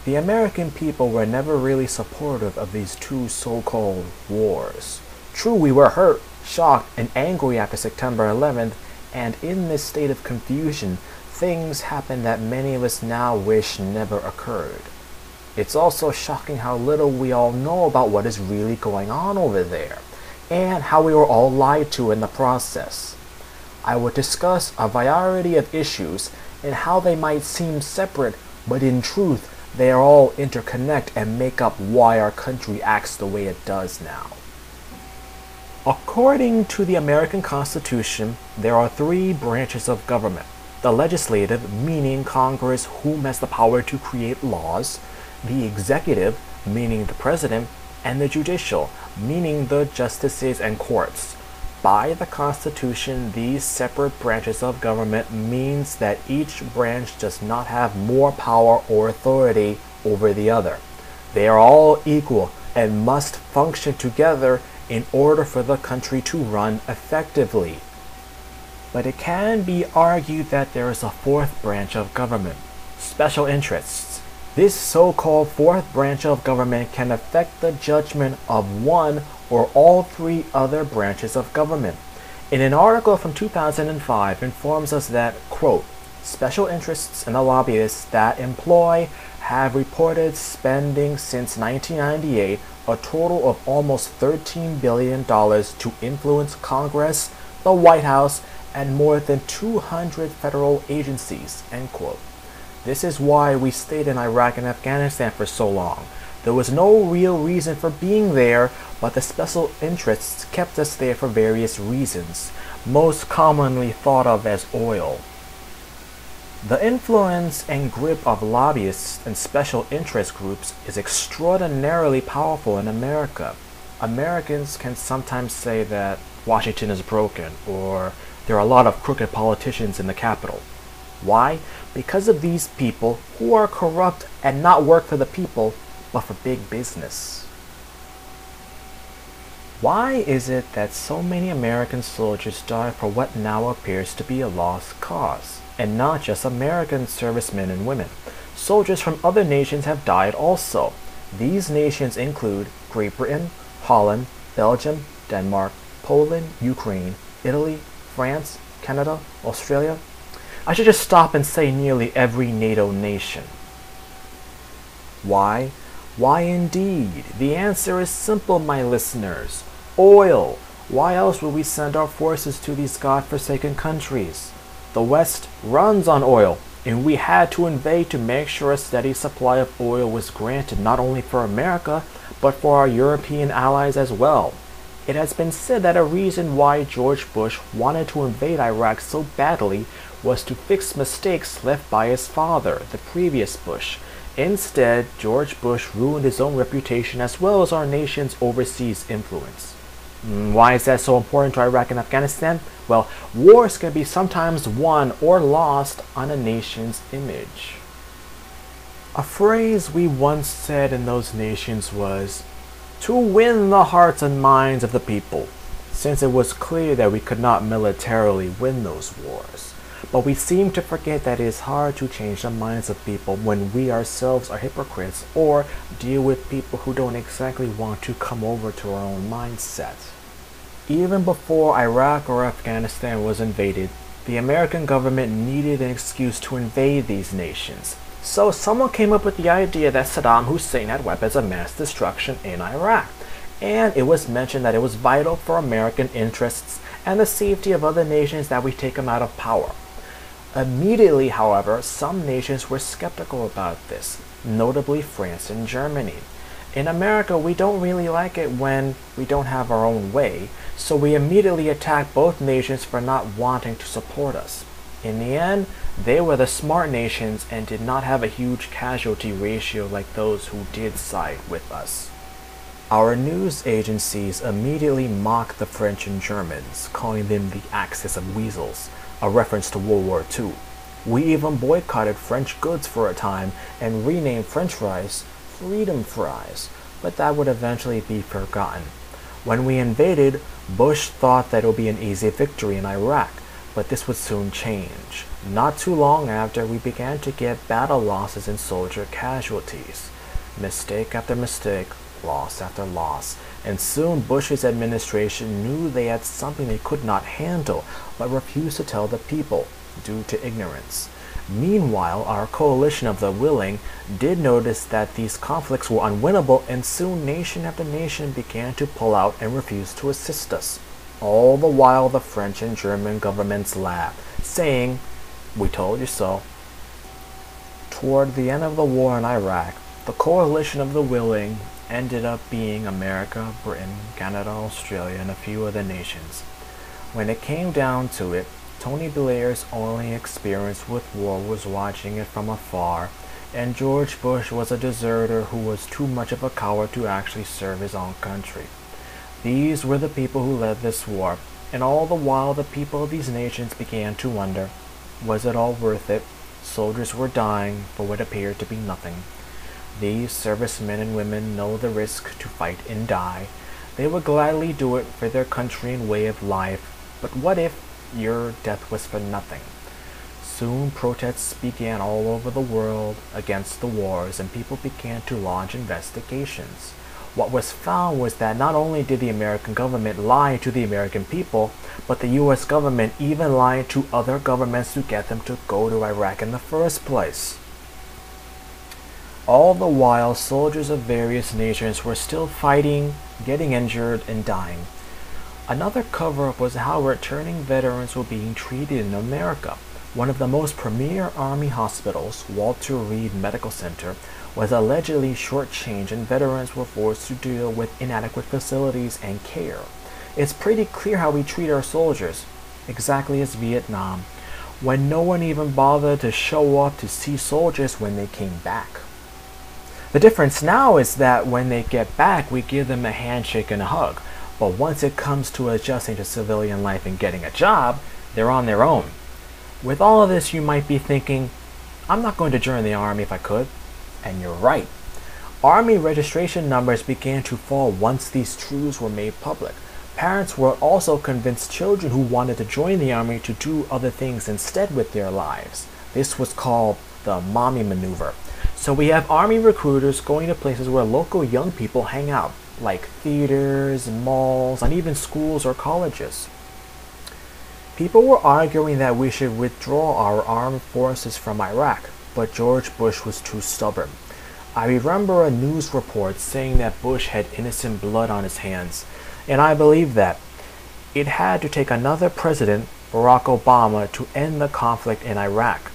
The American people were never really supportive of these two so-called wars. True, we were hurt, shocked, and angry after September 11th, and in this state of confusion, things happened that many of us now wish never occurred. It's also shocking how little we all know about what is really going on over there, and how we were all lied to in the process. I will discuss a variety of issues and how they might seem separate, but in truth, they are all interconnect and make up why our country acts the way it does now. According to the American Constitution, there are three branches of government. The legislative, meaning Congress, whom has the power to create laws, the executive, meaning the president, and the judicial, meaning the justices and courts. By the Constitution, these separate branches of government means that each branch does not have more power or authority over the other. They are all equal and must function together in order for the country to run effectively. But it can be argued that there is a fourth branch of government, special interests. This so-called fourth branch of government can affect the judgment of one or all three other branches of government. In an article from 2005 informs us that, quote, special interests and the lobbyists that employ have reported spending since 1998 a total of almost $13 billion to influence Congress, the White House, and more than 200 federal agencies, end quote. This is why we stayed in Iraq and Afghanistan for so long. There was no real reason for being there, but the special interests kept us there for various reasons, most commonly thought of as oil. The influence and grip of lobbyists and special interest groups is extraordinarily powerful in America. Americans can sometimes say that Washington is broken, or there are a lot of crooked politicians in the Capitol. Why? Because of these people who are corrupt and not work for the people, but for big business. Why is it that so many American soldiers die for what now appears to be a lost cause? And not just American servicemen and women. Soldiers from other nations have died also. These nations include Great Britain, Holland, Belgium, Denmark, Poland, Ukraine, Italy, France, Canada, Australia. I should just stop and say nearly every NATO nation. Why? Why indeed? The answer is simple, my listeners. Oil. Why else would we send our forces to these godforsaken countries? The West runs on oil, and we had to invade to make sure a steady supply of oil was granted not only for America, but for our European allies as well. It has been said that a reason why George Bush wanted to invade Iraq so badly was to fix mistakes left by his father, the previous Bush. Instead, George Bush ruined his own reputation as well as our nation's overseas influence. Why is that so important to Iraq and Afghanistan? Well, wars can be sometimes won or lost on a nation's image. A phrase we once said in those nations was, to win the hearts and minds of the people, since it was clear that we could not militarily win those wars. But we seem to forget that it is hard to change the minds of people when we ourselves are hypocrites or deal with people who don't exactly want to come over to our own mindset. Even before Iraq or Afghanistan was invaded, the American government needed an excuse to invade these nations. So someone came up with the idea that Saddam Hussein had weapons of mass destruction in Iraq, and it was mentioned that it was vital for American interests and the safety of other nations that we take him out of power. Immediately, however, some nations were skeptical about this, notably France and Germany. In America, we don't really like it when we don't have our own way, so we immediately attack both nations for not wanting to support us. In the end, they were the smart nations and did not have a huge casualty ratio like those who did side with us. Our news agencies immediately mocked the French and Germans, calling them the Axis of Weasels, a reference to World War II. We even boycotted French goods for a time and renamed French fries Freedom Fries, but that would eventually be forgotten. When we invaded, Bush thought that it would be an easy victory in Iraq, But this would soon change. Not too long after, we began to get battle losses and soldier casualties. Mistake after mistake, loss after loss. And soon Bush's administration knew they had something they could not handle, but refused to tell the people, due to ignorance. Meanwhile, our coalition of the willing did notice that these conflicts were unwinnable, and soon nation after nation began to pull out and refuse to assist us. All the while the French and German governments laughed, saying, "We told you so." Toward the end of the war in Iraq, the coalition of the willing ended up being America, Britain, Canada, Australia, and a few other nations. When it came down to it, Tony Blair's only experience with war was watching it from afar, and George Bush was a deserter who was too much of a coward to actually serve his own country. These were the people who led this war, and all the while the people of these nations began to wonder, was it all worth it? Soldiers were dying for what appeared to be nothing. These servicemen and women know the risk to fight and die. They would gladly do it for their country and way of life, but what if your death was for nothing? Soon protests began all over the world against the wars, and people began to launch investigations. What was found was that not only did the American government lie to the American people, but the US government even lied to other governments to get them to go to Iraq in the first place. All the while, soldiers of various nations were still fighting, getting injured, and dying. Another cover-up was how returning veterans were being treated in America. One of the most premier Army hospitals, Walter Reed Medical Center, was allegedly shortchanged, and veterans were forced to deal with inadequate facilities and care. It's pretty clear how we treat our soldiers, exactly as Vietnam, when no one even bothered to show up to see soldiers when they came back. The difference now is that when they get back, we give them a handshake and a hug. But once it comes to adjusting to civilian life and getting a job, they're on their own. With all of this, you might be thinking, I'm not going to join the Army if I could. And you're right. Army registration numbers began to fall once these truths were made public. Parents would also convince children who wanted to join the Army to do other things instead with their lives. This was called the mommy maneuver. So we have Army recruiters going to places where local young people hang out, like theaters, malls, and even schools or colleges. People were arguing that we should withdraw our armed forces from Iraq, but George Bush was too stubborn. I remember a news report saying that Bush had innocent blood on his hands, and I believe that. It had to take another president, Barack Obama, to end the conflict in Iraq.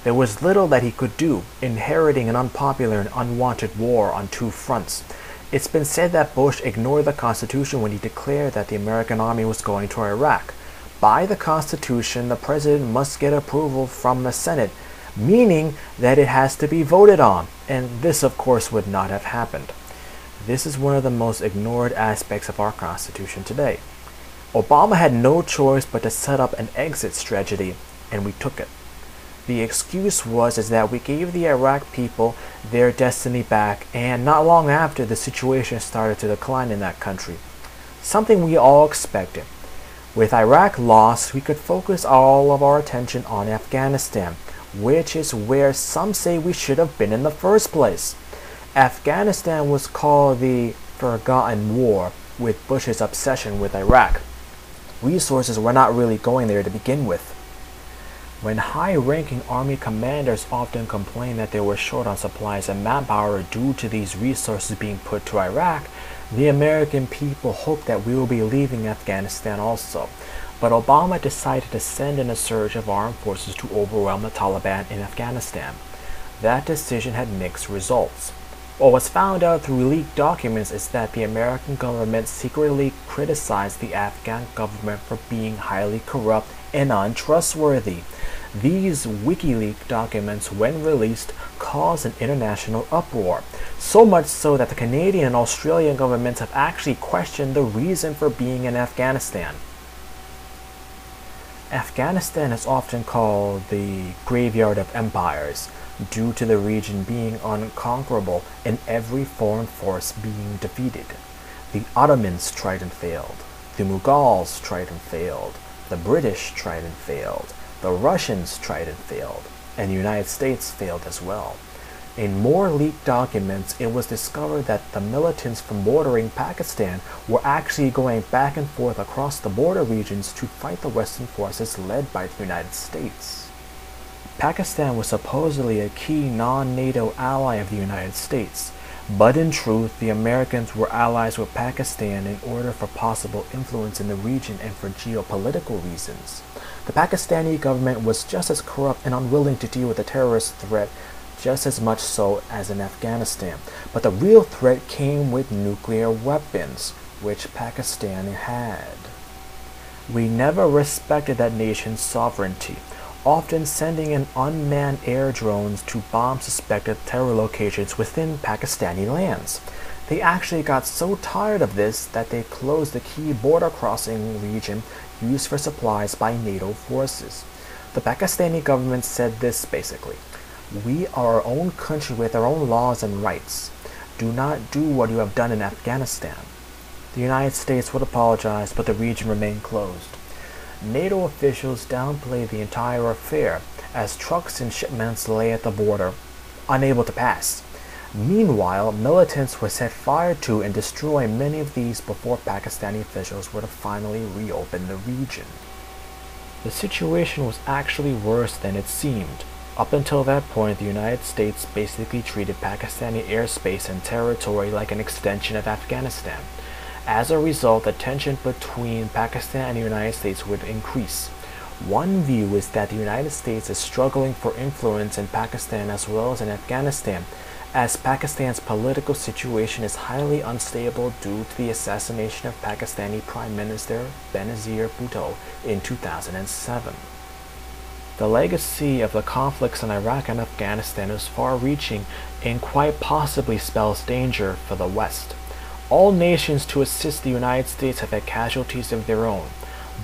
There was little that he could do, inheriting an unpopular and unwanted war on two fronts. It's been said that Bush ignored the Constitution when he declared that the American Army was going to Iraq. By the Constitution, the president must get approval from the Senate, meaning that it has to be voted on, and this of course would not have happened. This is one of the most ignored aspects of our Constitution today. Obama had no choice but to set up an exit strategy, and we took it. The excuse was that we gave the Iraq people their destiny back, and not long after, the situation started to decline in that country. Something we all expected. With Iraq lost, we could focus all of our attention on Afghanistan, which is where some say we should have been in the first place. Afghanistan was called the Forgotten War, with Bush's obsession with Iraq. Resources were not really going there to begin with. When high-ranking Army commanders often complained that they were short on supplies and manpower due to these resources being put to Iraq, the American people hoped that we will be leaving Afghanistan also. But Obama decided to send in a surge of armed forces to overwhelm the Taliban in Afghanistan. That decision had mixed results. What was found out through leaked documents is that the American government secretly criticized the Afghan government for being highly corrupt and untrustworthy. These WikiLeaks documents, when released, caused an international uproar, so much so that the Canadian and Australian governments have actually questioned the reason for being in Afghanistan. Afghanistan is often called the graveyard of empires, due to the region being unconquerable and every foreign force being defeated. The Ottomans tried and failed. The Mughals tried and failed. The British tried and failed. The Russians tried and failed. And the United States failed as well. In more leaked documents, it was discovered that the militants from bordering Pakistan were actually going back and forth across the border regions to fight the Western forces led by the United States. Pakistan was supposedly a key non-NATO ally of the United States, but in truth, the Americans were allies with Pakistan in order for possible influence in the region and for geopolitical reasons. The Pakistani government was just as corrupt and unwilling to deal with the terrorist threat, just as much so as in Afghanistan. But the real threat came with nuclear weapons, which Pakistan had. We never respected that nation's sovereignty, often sending in unmanned air drones to bomb suspected terror locations within Pakistani lands. They actually got so tired of this that they closed the key border crossing region used for supplies by NATO forces. The Pakistani government said this basically: "We are our own country with our own laws and rights. Do not do what you have done in Afghanistan." The United States would apologize, but the region remained closed. NATO officials downplayed the entire affair as trucks and shipments lay at the border, unable to pass. Meanwhile, militants were set fire to and destroy many of these before Pakistani officials were to finally reopen the region. The situation was actually worse than it seemed. Up until that point, the United States basically treated Pakistani airspace and territory like an extension of Afghanistan. As a result, the tension between Pakistan and the United States would increase. One view is that the United States is struggling for influence in Pakistan as well as in Afghanistan, as Pakistan's political situation is highly unstable due to the assassination of Pakistani Prime Minister Benazir Bhutto in 2007. The legacy of the conflicts in Iraq and Afghanistan is far-reaching and quite possibly spells danger for the West. All nations to assist the United States have had casualties of their own.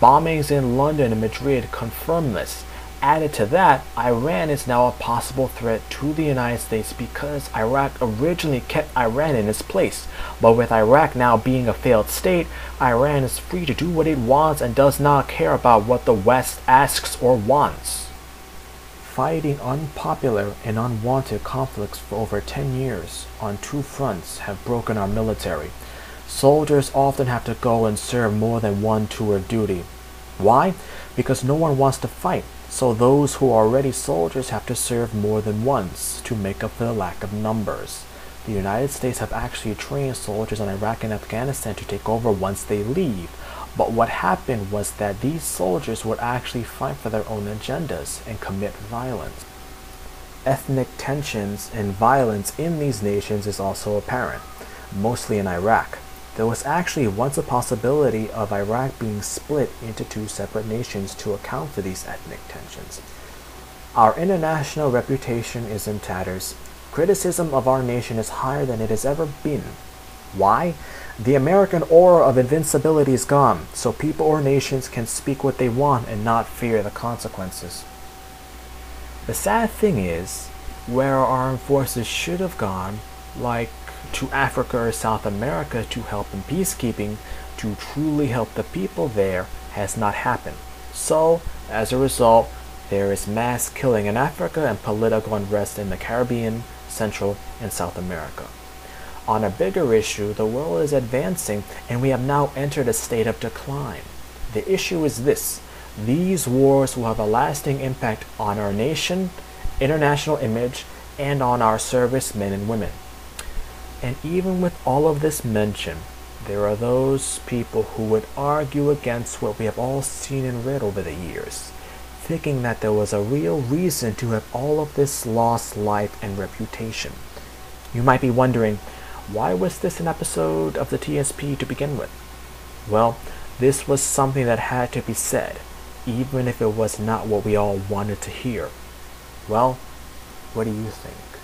Bombings in London and Madrid confirm this. Added to that, Iran is now a possible threat to the United States because Iraq originally kept Iran in its place. But with Iraq now being a failed state, Iran is free to do what it wants and does not care about what the West asks or wants. Fighting unpopular and unwanted conflicts for over 10 years on two fronts have broken our military. Soldiers often have to go and serve more than one tour of duty. Why? Because no one wants to fight. So those who are already soldiers have to serve more than once to make up for the lack of numbers. The United States have actually trained soldiers in Iraq and Afghanistan to take over once they leave. But what happened was that these soldiers would actually fight for their own agendas and commit violence. Ethnic tensions and violence in these nations is also apparent, mostly in Iraq. There was actually once a possibility of Iraq being split into two separate nations to account for these ethnic tensions. Our international reputation is in tatters. Criticism of our nation is higher than it has ever been. Why? The American aura of invincibility is gone, so people or nations can speak what they want and not fear the consequences. The sad thing is, where our armed forces should have gone, like to Africa or South America to help in peacekeeping, to truly help the people there, has not happened. So, as a result, there is mass killing in Africa and political unrest in the Caribbean, Central, and South America. On a bigger issue, the world is advancing and we have now entered a state of decline. The issue is this: these wars will have a lasting impact on our nation, international image, and on our servicemen and women. And even with all of this mention, there are those people who would argue against what we have all seen and read over the years, thinking that there was a real reason to have all of this lost life and reputation. You might be wondering, why was this an episode of the TSP to begin with? Well, this was something that had to be said, even if it was not what we all wanted to hear. Well, what do you think?